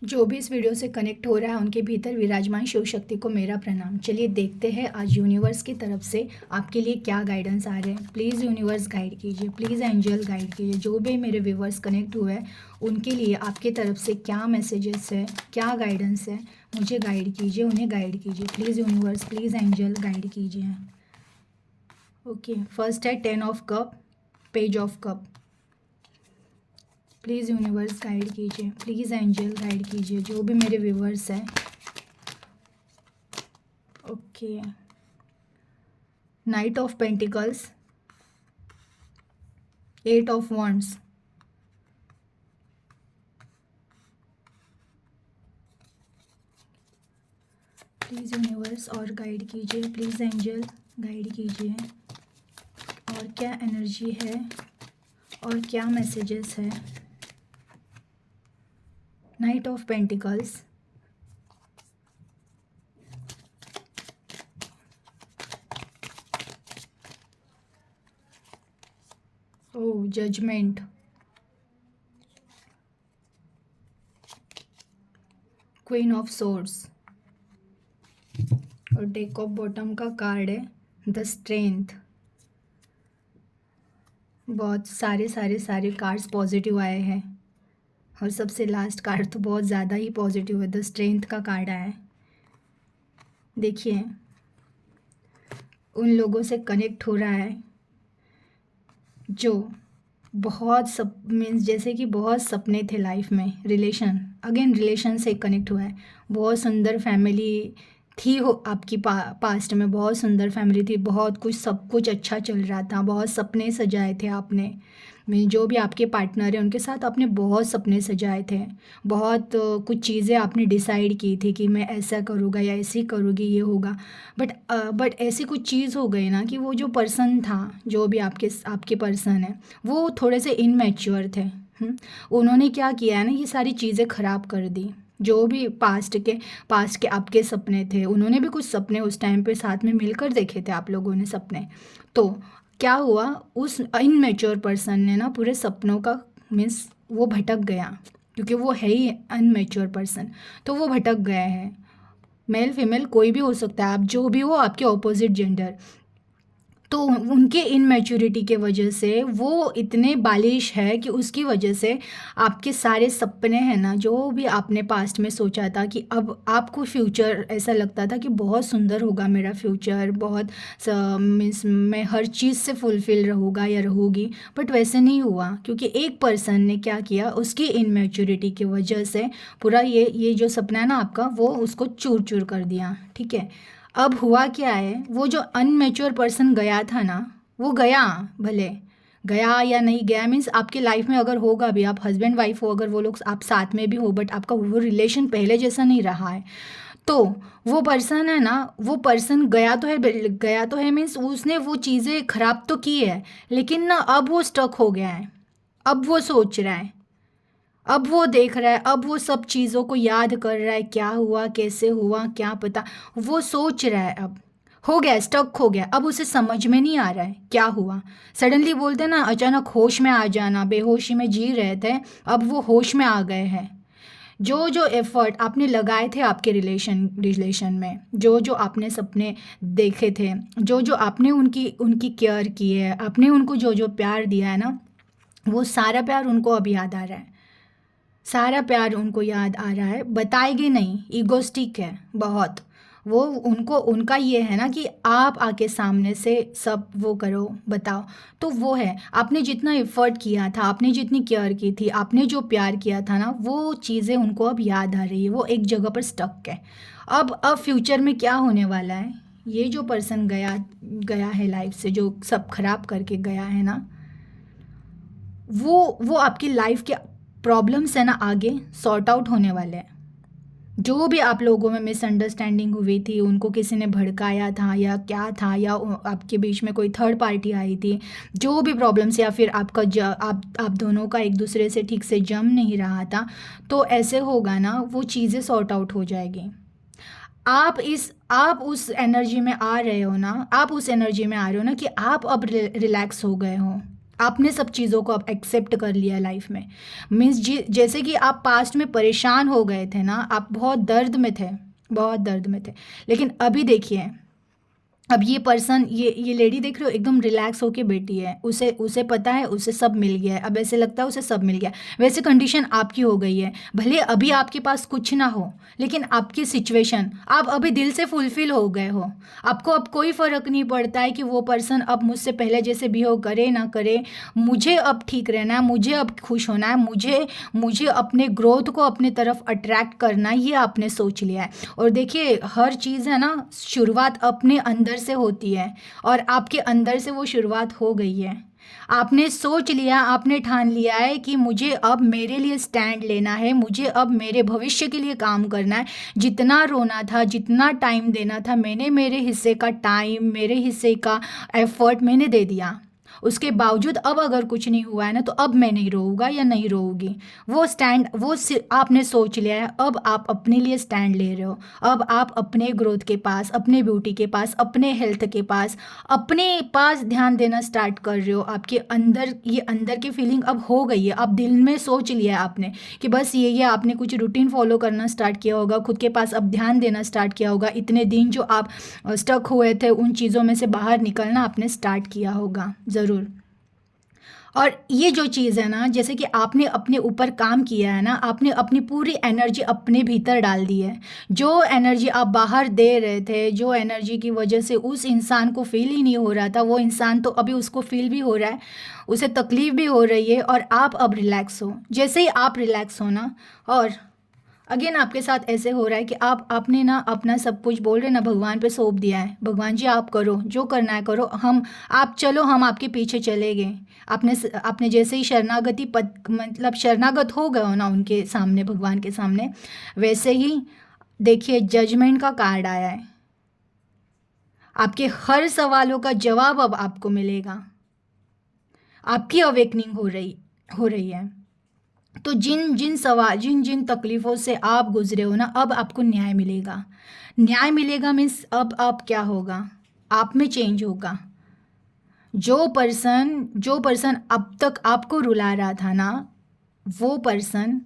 जो भी इस वीडियो से कनेक्ट हो रहा है उनके भीतर विराजमान शिव शक्ति को मेरा प्रणाम। चलिए देखते हैं आज यूनिवर्स की तरफ से आपके लिए क्या गाइडेंस आ रहे हैं। प्लीज़ यूनिवर्स गाइड कीजिए, प्लीज़ एंजल गाइड कीजिए। जो भी मेरे व्यूवर्स कनेक्ट हुए हैं उनके लिए आपके तरफ से क्या मैसेजेस है, क्या गाइडेंस है, मुझे गाइड कीजिए, उन्हें गाइड कीजिए। Please universe, please angel guide कीजिए। ओके, फर्स्ट है 10 of cup, page of cup. Please universe guide कीजिए, प्लीज़ एंजल गाइड कीजिए जो भी मेरे व्यूवर्स हैं। Okay, knight of pentacles, 8 of wands, please universe और गाइड कीजिए, प्लीज़ एंजल गाइड कीजिए। और क्या एनर्जी है और क्या मैसेजेस है। नाइट ऑफ पेंटिकल्स, ओ जजमेंट, क्वीन ऑफ सोर्ड्स और डेक ऑफ बॉटम का कार्ड है द स्ट्रेंथ। बहुत सारे कार्ड्स पॉजिटिव आए हैं और सबसे लास्ट कार्ड तो बहुत ज़्यादा ही पॉजिटिव है, द स्ट्रेंथ का कार्ड आया है। देखिए उन लोगों से कनेक्ट हो रहा है जो बहुत मीन्स जैसे कि बहुत सपने थे लाइफ में। रिलेशन से कनेक्ट हुआ है। बहुत सुंदर फैमिली थी हो आपकी पास्ट में, बहुत सुंदर फैमिली थी, बहुत कुछ सब कुछ अच्छा चल रहा था, बहुत सपने सजाए थे आपने। मीन जो भी आपके पार्टनर हैं उनके साथ आपने बहुत सपने सजाए थे। बहुत कुछ चीज़ें आपने डिसाइड की थी कि मैं ऐसा करूँगा या ऐसे ही करूँगी, ये होगा। बट ऐसी कुछ चीज़ हो गई ना कि वो जो पर्सन था, जो भी आपके पर्सन है, वो थोड़े से इनमेच्योर थे। उन्होंने क्या किया है ना, ये सारी चीज़ें ख़राब कर दी। जो भी पास्ट के आपके सपने थे, उन्होंने भी कुछ सपने उस टाइम पे साथ में मिलकर देखे थे आप लोगों ने सपने। तो क्या हुआ, उस इनमेच्योर पर्सन ने ना पूरे सपनों का मीन्स वो भटक गया, क्योंकि वो है ही अनमेच्योर पर्सन, तो वो भटक गया है। मेल फीमेल कोई भी हो सकता है, आप जो भी हो, आपके ऑपोजिट जेंडर। तो उनके इनमेच्योरिटी के वजह से वो इतने बालिश है कि उसकी वजह से आपके सारे सपने हैं ना, जो भी आपने पास्ट में सोचा था कि अब आपको फ्यूचर ऐसा लगता था कि बहुत सुंदर होगा मेरा फ्यूचर, बहुत मीन्स मैं हर चीज़ से फुलफिल रहूँगा या रहूँगी, बट वैसे नहीं हुआ। क्योंकि एक पर्सन ने क्या किया, उसकी इनमेच्योरिटी की वजह से पूरा ये जो सपना है ना आपका, वो उसको चूर चूर कर दिया। ठीक है, अब हुआ क्या है, वो जो अनमेच्योर पर्सन गया था ना, वो गया, भले गया या नहीं गया, मीन्स आपकी लाइफ में अगर होगा भी, आप हस्बैंड वाइफ हो, अगर वो लोग आप साथ में भी हो, बट आपका वो रिलेशन पहले जैसा नहीं रहा है, तो वो पर्सन है ना, वो पर्सन गया तो है मीन्स उसने वो चीज़ें खराब तो की है, लेकिन ना अब वो स्टक हो गया है। अब वो सोच रहा है, अब वो देख रहा है, अब वो सब चीज़ों को याद कर रहा है, क्या हुआ, कैसे हुआ, क्या पता, वो सोच रहा है। अब हो गया, स्टक हो गया, अब उसे समझ में नहीं आ रहा है क्या हुआ। सडनली बोलते हैं ना, अचानक होश में आ जाना, बेहोशी में जी रहे थे, अब वो होश में आ गए हैं। जो जो एफर्ट आपने लगाए थे आपके रिलेशन में, जो जो आपने सपने देखे थे, जो जो आपने उनकी उनकी केयर की है, आपने उनको जो जो प्यार दिया है ना, वो सारा प्यार उनको अब याद आ रहा है। सारा प्यार उनको याद आ रहा है, बताएगी नहीं, ईगोस्टिक है बहुत वो। उनको उनका ये है ना कि आप आके सामने से सब वो करो, बताओ। तो वो है, आपने जितना एफर्ट किया था, आपने जितनी केयर की थी, आपने जो प्यार किया था ना, वो चीज़ें उनको अब याद आ रही है, वो एक जगह पर स्टक है। अब फ्यूचर में क्या होने वाला है, ये जो पर्सन गया गया है लाइफ से, जो सब खराब करके गया है ना, वो आपकी लाइफ के प्रॉब्लम्स है ना, आगे सॉर्ट आउट होने वाले हैं। जो भी आप लोगों में मिसअंडरस्टैंडिंग हुई थी, उनको किसी ने भड़काया था या क्या था, या आपके बीच में कोई थर्ड पार्टी आई थी, जो भी प्रॉब्लम्स, या फिर आप दोनों का एक दूसरे से ठीक से जम नहीं रहा था, तो ऐसे होगा ना, वो चीज़ें सॉर्ट आउट हो जाएगी। आप उस एनर्जी में आ रहे हो ना, आप उस एनर्जी में आ रहे हो ना कि आप अब रिलैक्स हो गए हो। आपने सब चीज़ों को अब एक्सेप्ट कर लिया लाइफ में। मीन्स जैसे कि आप पास्ट में परेशान हो गए थे ना, आप बहुत दर्द में थे, बहुत दर्द में थे, लेकिन अभी देखिए, अब ये पर्सन, ये लेडी देख रहे हो, एकदम रिलैक्स होके बैठी है, उसे उसे पता है उसे सब मिल गया है, अब ऐसे लगता है उसे सब मिल गया है। वैसे कंडीशन आपकी हो गई है, भले अभी आपके पास कुछ ना हो, लेकिन आपकी सिचुएशन, आप अभी दिल से फुलफिल हो गए हो। आपको अब कोई फ़र्क नहीं पड़ता है कि वो पर्सन अब मुझसे पहले जैसे बिहेव करे ना करे, मुझे अब ठीक रहना है, मुझे अब खुश होना है, मुझे मुझे अपने ग्रोथ को अपने तरफ अट्रैक्ट करना है, ये आपने सोच लिया है। और देखिए, हर चीज़ है ना, शुरुआत अपने अंदर से होती है, और आपके अंदर से वो शुरुआत हो गई है। आपने सोच लिया, आपने ठान लिया है कि मुझे अब मेरे लिए स्टैंड लेना है, मुझे अब मेरे भविष्य के लिए काम करना है। जितना रोना था, जितना टाइम देना था, मैंने मेरे हिस्से का टाइम, मेरे हिस्से का एफर्ट मैंने दे दिया। उसके बावजूद अब अगर कुछ नहीं हुआ है ना, तो अब मैं नहीं रोऊंगा या नहीं रोऊंगी। वो स्टैंड, आपने सोच लिया है, अब आप अपने लिए स्टैंड ले रहे हो। अब आप अपने ग्रोथ के पास, अपने ब्यूटी के पास, अपने हेल्थ के पास, अपने पास ध्यान देना स्टार्ट कर रहे हो। आपके अंदर ये अंदर की फीलिंग अब हो गई है, अब दिल में सोच लिया है आपने कि बस ये आपने कुछ रूटीन फॉलो करना स्टार्ट किया होगा, खुद के पास अब ध्यान देना स्टार्ट किया होगा। इतने दिन जो आप स्टक हुए थे, उन चीज़ों में से बाहर निकलना आपने स्टार्ट किया होगा ज़रूर। और ये जो चीज़ है ना, जैसे कि आपने अपने ऊपर काम किया है ना, आपने अपनी पूरी एनर्जी अपने भीतर डाल दी है। जो एनर्जी आप बाहर दे रहे थे, जो एनर्जी की वजह से उस इंसान को फील ही नहीं हो रहा था, वो इंसान तो अभी उसको फील भी हो रहा है, उसे तकलीफ भी हो रही है, और आप अब रिलैक्स हो। जैसे ही आप रिलैक्स हो ना, और अगेन आपके साथ ऐसे हो रहा है कि आपने ना अपना सब कुछ बोल रहे ना भगवान पे सौंप दिया है, भगवान जी आप करो, जो करना है करो, आप चलो, हम आपके पीछे चले गए। आपने जैसे ही शरणागति पद, मतलब शरणागत हो गए हो ना उनके सामने, भगवान के सामने, वैसे ही देखिए जजमेंट का कार्ड आया है। आपके हर सवालों का जवाब अब आपको मिलेगा। आपकी अवेकनिंग हो रही है। तो जिन जिन तकलीफ़ों से आप गुजरे हो ना, अब आपको न्याय मिलेगा। न्याय मिलेगा मीन्स अब आप क्या होगा, आप में चेंज होगा। जो पर्सन अब तक आपको रुला रहा था ना, वो पर्सन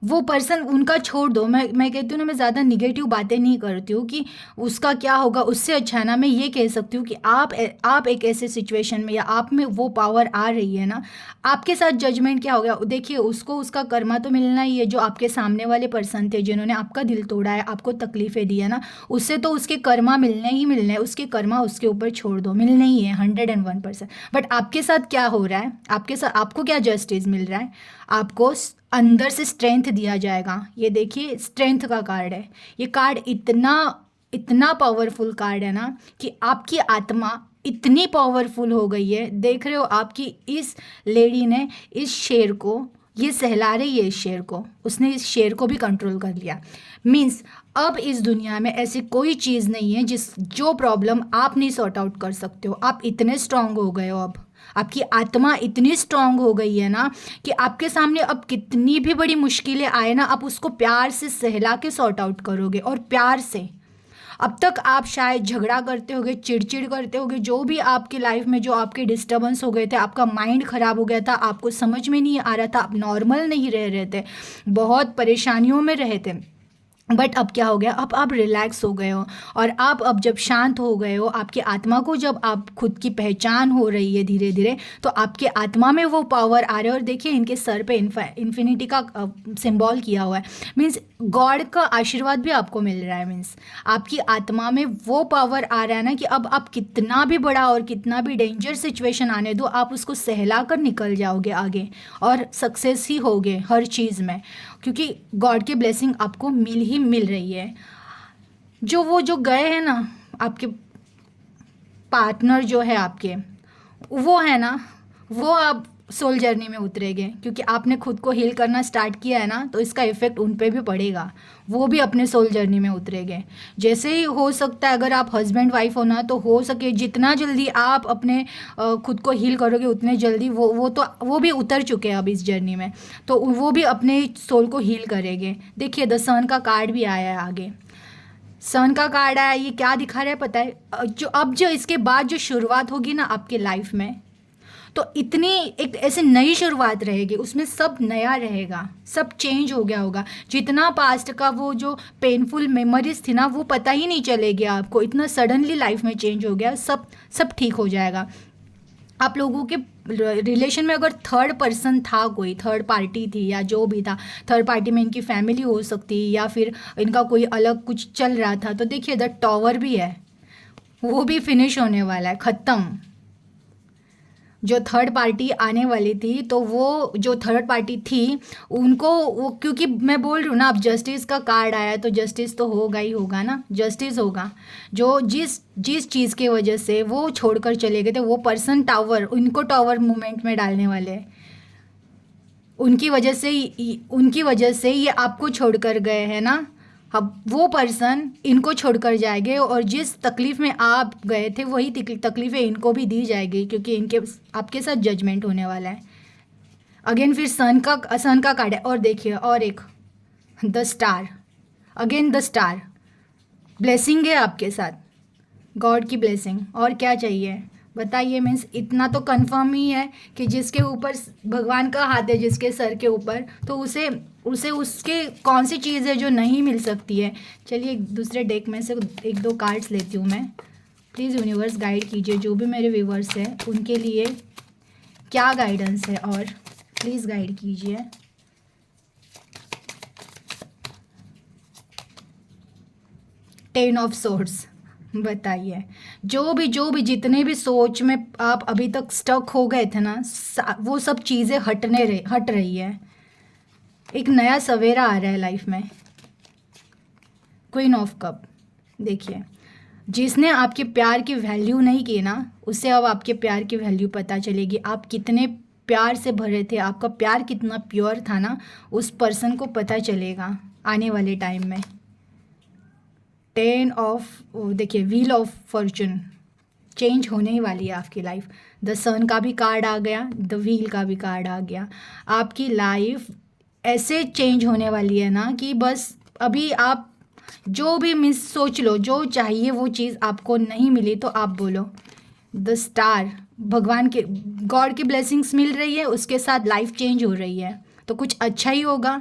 वो पर्सन उनका छोड़ दो। मैं कहती हूँ ना, मैं ज़्यादा निगेटिव बातें नहीं करती हूँ कि उसका क्या होगा, उससे अच्छा ना मैं ये कह सकती हूँ कि आप एक ऐसे सिचुएशन में, या आप में वो पावर आ रही है ना, आपके साथ जजमेंट क्या हो गया, देखिए उसको उसका कर्मा तो मिलना ही है। जो आपके सामने वाले पर्सन थे, जिन्होंने आपका दिल तोड़ा है, आपको तकलीफ़ें दी है ना, उससे तो उसके कर्मा मिलने ही मिलने हैं। उसके कर्मा उसके ऊपर छोड़ दो, मिलने ही है 101%। बट आपके साथ क्या हो रहा है, आपके साथ आपको क्या जस्टिस मिल रहा है, आपको अंदर से स्ट्रेंथ दिया जाएगा। ये देखिए, स्ट्रेंथ का कार्ड है। ये कार्ड इतना इतना पावरफुल कार्ड है ना, कि आपकी आत्मा इतनी पावरफुल हो गई है। देख रहे हो, आपकी इस लेडी ने इस शेर को, ये सहला रही है इस शेर को, उसने इस शेर को भी कंट्रोल कर लिया। मीन्स अब इस दुनिया में ऐसी कोई चीज़ नहीं है जो प्रॉब्लम आप नहीं सॉर्ट आउट कर सकते हो। आप इतने स्ट्रांग हो गए हो, अब आपकी आत्मा इतनी स्ट्रांग हो गई है ना, कि आपके सामने अब कितनी भी बड़ी मुश्किलें आए ना, आप उसको प्यार से सहला के सॉर्ट आउट करोगे, और प्यार से। अब तक आप शायद झगड़ा करते होगे, चिड़चिड़ करते होगे, जो भी आपकी लाइफ में जो आपके डिस्टर्बेंस हो गए थे, आपका माइंड ख़राब हो गया था, आपको समझ में नहीं आ रहा था, आप नॉर्मल नहीं रह रहे थे, बहुत परेशानियों में रहे थे। बट अब क्या हो गया, अब आप रिलैक्स हो गए हो, और आप अब जब शांत हो गए हो, आपकी आत्मा को जब आप खुद की पहचान हो रही है धीरे धीरे, तो आपके आत्मा में वो पावर आ रहे हैं। और देखिए, इनके सर पे इन्फिनिटी का सिंबल किया हुआ है, मीन्स गॉड का आशीर्वाद भी आपको मिल रहा है। मीन्स आपकी आत्मा में वो पावर आ रहा है ना, कि अब आप कितना भी बड़ा और कितना भी डेंजर सिचुएशन आने दो, आप उसको सहला कर निकल जाओगे आगे, और सक्सेस ही होगे हर चीज़ में, क्योंकि गॉड की ब्लेसिंग आपको मिल रही है। जो गए हैं ना, आपके पार्टनर जो है आपके, वो है ना, वो अब सोल जर्नी में उतरेंगे, क्योंकि आपने खुद को हील करना स्टार्ट किया है ना, तो इसका इफ़ेक्ट उन पे भी पड़ेगा। वो भी अपने सोल जर्नी में उतरेंगे। जैसे ही हो सकता है, अगर आप हस्बैंड वाइफ हो ना, तो हो सके जितना जल्दी आप अपने खुद को हील करोगे, उतने जल्दी वो भी उतर चुके हैं अब इस जर्नी में, तो वो भी अपने सोल को हील करेंगे। देखिए, द सन का कार्ड भी आया है आगे, सन का कार्ड आया। ये क्या दिखा रहा है पता है, जो इसके बाद जो शुरुआत होगी ना आपके लाइफ में, तो इतनी एक ऐसे नई शुरुआत रहेगी, उसमें सब नया रहेगा, सब चेंज हो गया होगा। जितना पास्ट का वो जो पेनफुल मेमोरीज थी ना, वो पता ही नहीं चलेगी आपको, इतना सडनली लाइफ में चेंज हो गया, सब ठीक हो जाएगा। आप लोगों के रिलेशन में अगर थर्ड पर्सन था, कोई थर्ड पार्टी थी या जो भी था, थर्ड पार्टी में इनकी फैमिली हो सकती है या फिर इनका कोई अलग कुछ चल रहा था, तो देखिए द टॉवर भी है, वो भी फिनिश होने वाला है, ख़त्म। जो थर्ड पार्टी आने वाली थी, तो वो जो थर्ड पार्टी थी उनको वो, क्योंकि मैं बोल रही हूँ ना, अब जस्टिस का कार्ड आया तो जस्टिस तो होगा ही होगा ना, जस्टिस होगा। जो जिस जिस चीज़ की वजह से वो छोड़कर चले गए थे, वो पर्सन टावर, उनको टावर मूवमेंट में डालने वाले हैं। उनकी वजह से ये आपको छोड़कर गए हैं ना, अब वो पर्सन इनको छोड़कर जाएंगे, और जिस तकलीफ़ में आप गए थे वही तकलीफ़ें इनको भी दी जाएगी, क्योंकि इनके आपके साथ जजमेंट होने वाला है। अगेन फिर सन का कार्ड है, और देखिए और एक the star, again the star, blessing है आपके साथ, गॉड की ब्लेसिंग। और क्या चाहिए बताइए? मीन्स इतना तो कंफर्म ही है कि जिसके ऊपर भगवान का हाथ है, जिसके सर के ऊपर, तो उसे उसे उसके कौन सी चीज़ है जो नहीं मिल सकती है। चलिए एक दूसरे डेक में से एक दो कार्ड्स लेती हूँ मैं। प्लीज़ यूनिवर्स गाइड कीजिए, जो भी मेरे व्यूवर्स हैं उनके लिए क्या गाइडेंस है, और प्लीज़ गाइड कीजिए। टेन ऑफ सोर्ड्स, बताइए जो भी जितने भी सोच में आप अभी तक स्टक हो गए थे ना, वो सब चीज़ें हट रही है, एक नया सवेरा आ रहा है लाइफ में। क्वीन ऑफ कप, देखिए जिसने आपके प्यार की वैल्यू नहीं की ना, उसे अब आपके प्यार की वैल्यू पता चलेगी। आप कितने प्यार से भरे थे, आपका प्यार कितना प्योर था ना, उस पर्सन को पता चलेगा आने वाले टाइम में। टेन ऑफ, देखिए व्हील ऑफ फॉर्चून, चेंज होने ही वाली है आपकी लाइफ। द सन का भी कार्ड आ गया, द व्हील का भी कार्ड आ गया। आपकी लाइफ ऐसे चेंज होने वाली है ना कि बस अभी आप जो भी मिस सोच लो, जो चाहिए वो चीज़ आपको नहीं मिली, तो आप बोलो द स्टार, भगवान के गॉड की ब्लेसिंग्स मिल रही है, उसके साथ लाइफ चेंज हो रही है, तो कुछ अच्छा ही होगा।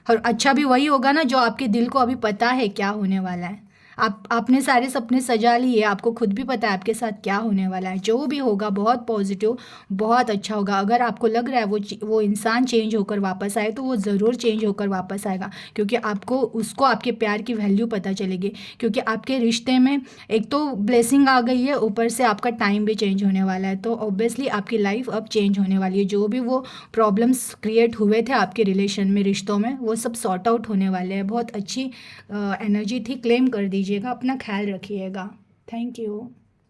और अच्छा भी वही होगा ना जो आपके दिल को अभी पता है क्या होने वाला है। आपने सारे सपने सजा लिए, आपको खुद भी पता है आपके साथ क्या होने वाला है। जो भी होगा बहुत पॉजिटिव, बहुत अच्छा होगा। अगर आपको लग रहा है वो इंसान चेंज होकर वापस आए, तो वो ज़रूर चेंज होकर वापस आएगा, क्योंकि आपको उसको आपके प्यार की वैल्यू पता चलेगी। क्योंकि आपके रिश्ते में एक तो ब्लेसिंग आ गई है, ऊपर से आपका टाइम भी चेंज होने वाला है, तो ऑब्वियसली आपकी लाइफ अब चेंज होने वाली है। जो भी वो प्रॉब्लम्स क्रिएट हुए थे आपके रिलेशन में, रिश्तों में, वो सब सॉर्ट आउट होने वाले हैं। बहुत अच्छी एनर्जी थी, क्लेम कर दीजिएगा, अपना ख्याल रखिएगा। Thank you.